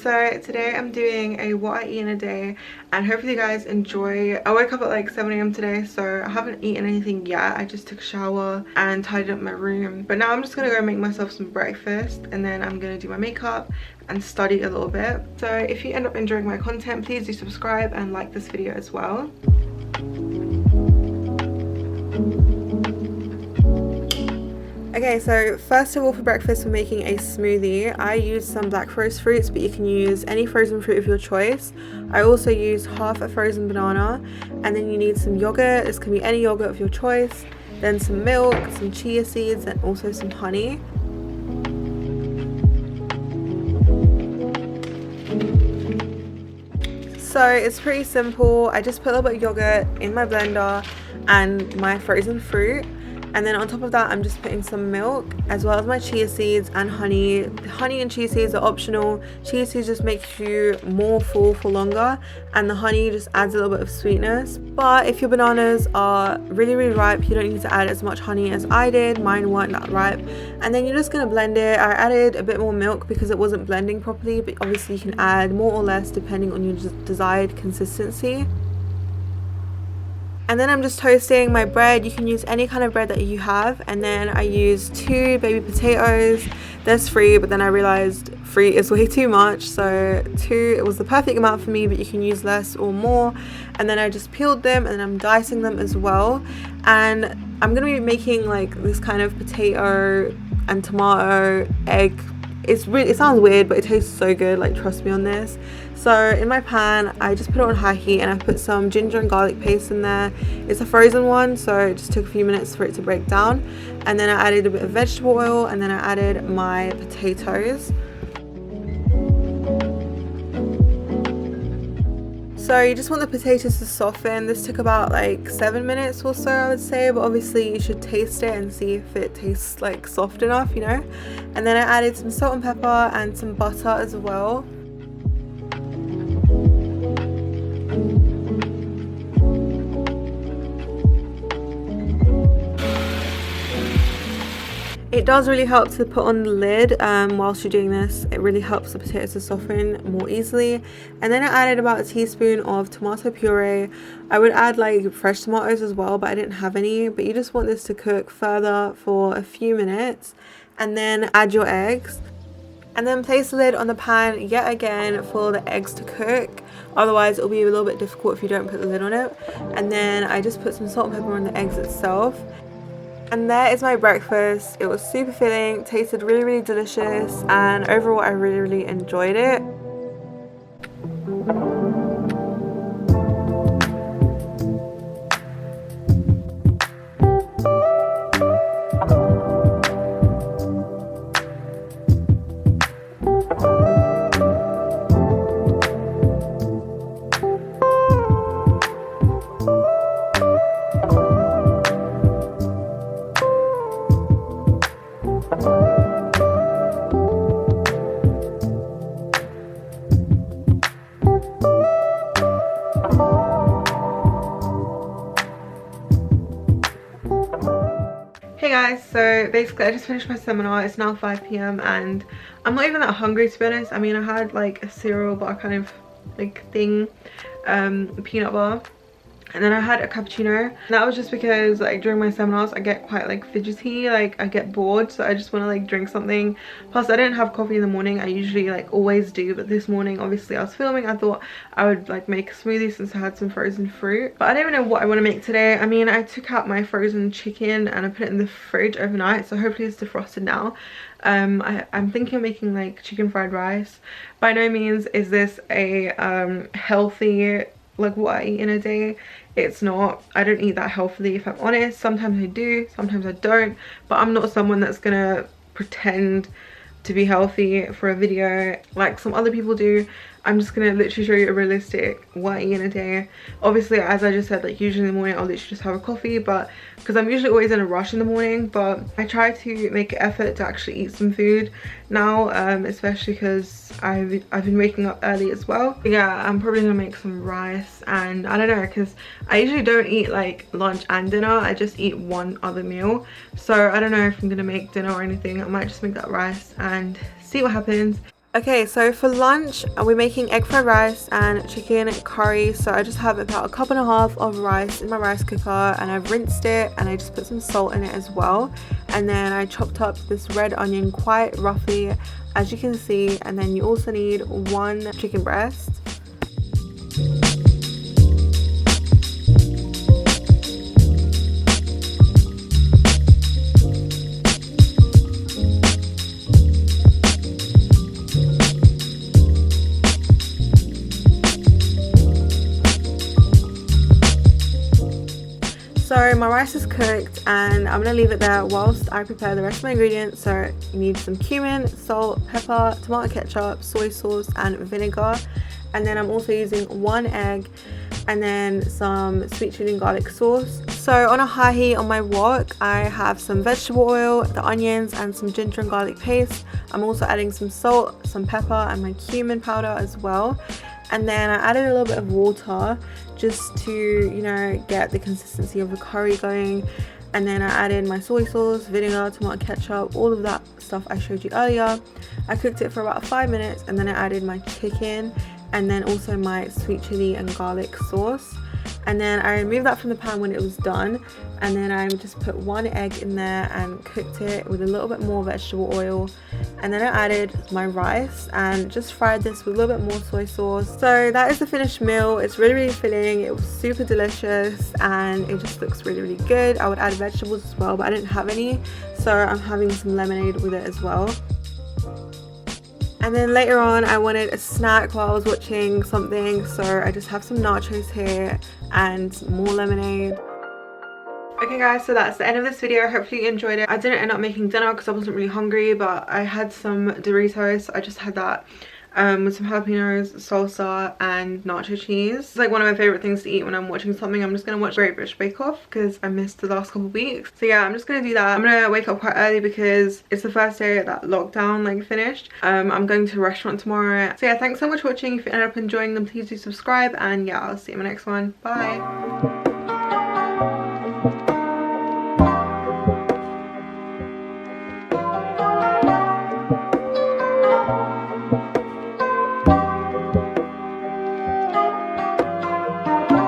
So today I'm doing a what I eat in a day, and hopefully you guys enjoy. I woke up at like 7 a.m. today, so I haven't eaten anything yet. I just took a shower and tidied up my room, but now I'm just gonna go make myself some breakfast, and then I'm gonna do my makeup and study a little bit. So if you end up enjoying my content, please do subscribe and like this video as well. Okay, so first of all, for breakfast we're making a smoothie. I use some black forest fruits, but you can use any frozen fruit of your choice. I also use half a frozen banana, and then you need some yogurt. This can be any yogurt of your choice, then some milk, some chia seeds, and also some honey. So it's pretty simple. I just put a little bit of yogurt in my blender and my frozen fruit, and then on top of that I'm just putting some milk as well as my chia seeds and honey. The honey and chia seeds are optional. Chia seeds just makes you more full for longer, and the honey just adds a little bit of sweetness. But if your bananas are really ripe, you don't need to add as much honey as I did. Mine weren't that ripe. And then you're just gonna blend it. I added a bit more milk because it wasn't blending properly, but obviously you can add more or less depending on your desired consistency. And then I'm just toasting my bread. You can use any kind of bread that you have. And then I used 2 baby potatoes. There's 3, but then I realized 3 is way too much, so 2, it was the perfect amount for me, but you can use less or more. And then I just peeled them, and then I'm dicing them as well. And I'm gonna be making like this kind of potato and tomato egg. It sounds weird, but it tastes so good, like trust me on this. So in my pan I just put it on high heat, and I put some ginger and garlic paste in there. It's a frozen one, so it just took a few minutes for it to break down. And then I added a bit of vegetable oil, and then I added my potatoes. So you just want the potatoes to soften. This took about like 7 minutes or so, I would say, but obviously you should taste it and see if it tastes like soft enough, you know. And then I added some salt and pepper and some butter as well. It does really help to put on the lid whilst you're doing this. It really helps the potatoes to soften more easily. And then I added about a teaspoon of tomato puree. I would add like fresh tomatoes as well, but I didn't have any. But you just want this to cook further for a few minutes, and then add your eggs. And then place the lid on the pan yet again for the eggs to cook. Otherwise it'll be a little bit difficult if you don't put the lid on it. And then I just put some salt and pepper on the eggs itself. And there is my breakfast. It was super filling, tasted really delicious, and overall I really enjoyed it. Hey guys, so basically I just finished my seminar. It's now 5 p.m. and I'm not even that hungry, to be honest. I mean, I had like a cereal bar kind of like thing, peanut bar, and then I had a cappuccino. And that was just because like during my seminars I get quite like fidgety, like I get bored, so I just want to like drink something. Plus I didn't have coffee in the morning. I usually like always do, but this morning obviously I was filming. I thought I would like make a smoothie since I had some frozen fruit, but I don't even know what I want to make today. I mean, I took out my frozen chicken and I put it in the fridge overnight, so hopefully it's defrosted now. I'm thinking of making like chicken fried rice. By no means is this a healthy like what I eat in a day. It's not. I don't eat that healthily, if I'm honest. Sometimes I do, sometimes I don't, but I'm not someone that's gonna pretend to be healthy for a video like some other people do. I'm just gonna literally show you a realistic what I eat in a day. Obviously, as I just said, like usually in the morning I'll literally just have a coffee, but because I'm usually always in a rush in the morning, but I try to make an effort to actually eat some food now, especially because I've been waking up early as well. Yeah, I'm probably gonna make some rice, and I don't know, because I usually don't eat like lunch and dinner. I just eat one other meal, so I don't know if I'm gonna make dinner or anything. I might just make that rice and see what happens. Okay, so for lunch we're making egg fried rice and chicken curry. So I just have about a cup and a half of rice in my rice cooker, and I've rinsed it, and I just put some salt in it as well. And then I chopped up this red onion quite roughly, as you can see. And then you also need 1 chicken breast. So my rice is cooked, and I'm gonna leave it there whilst I prepare the rest of my ingredients. So you need some cumin, salt, pepper, tomato ketchup, soy sauce and vinegar. And then I'm also using 1 egg, and then some sweet chili and garlic sauce. So on a high heat on my wok, I have some vegetable oil, the onions and some ginger and garlic paste. I'm also adding some salt, some pepper and my cumin powder as well. And then I added a little bit of water just to, you know, get the consistency of the curry going. And then I added my soy sauce, vinegar, tomato ketchup, all of that stuff I showed you earlier. I cooked it for about 5 minutes, and then I added my chicken and then also my sweet chili and garlic sauce. And then I removed that from the pan when it was done, and then I just put 1 egg in there and cooked it with a little bit more vegetable oil. And then I added my rice and just fried this with a little bit more soy sauce. So that is the finished meal. It's really filling. It was super delicious and it just looks really good. I would add vegetables as well, but I didn't have any, so I'm having some lemonade with it as well. And then later on I wanted a snack while I was watching something, so I just have some nachos here and more lemonade. Okay guys, so that's the end of this video. Hopefully you enjoyed it. I didn't end up making dinner because I wasn't really hungry, but I had some Doritos. I just had that with some jalapenos, salsa and nacho cheese. It's like one of my favorite things to eat when I'm watching something. I'm just gonna watch Great British Bake Off because I missed the last couple of weeks. So yeah, I'm just gonna do that. I'm gonna wake up quite early because it's the first day that lockdown like finished. I'm going to a restaurant tomorrow. So yeah, thanks so much for watching. If you ended up enjoying them, please do subscribe, and yeah, I'll see you in my next one. Bye.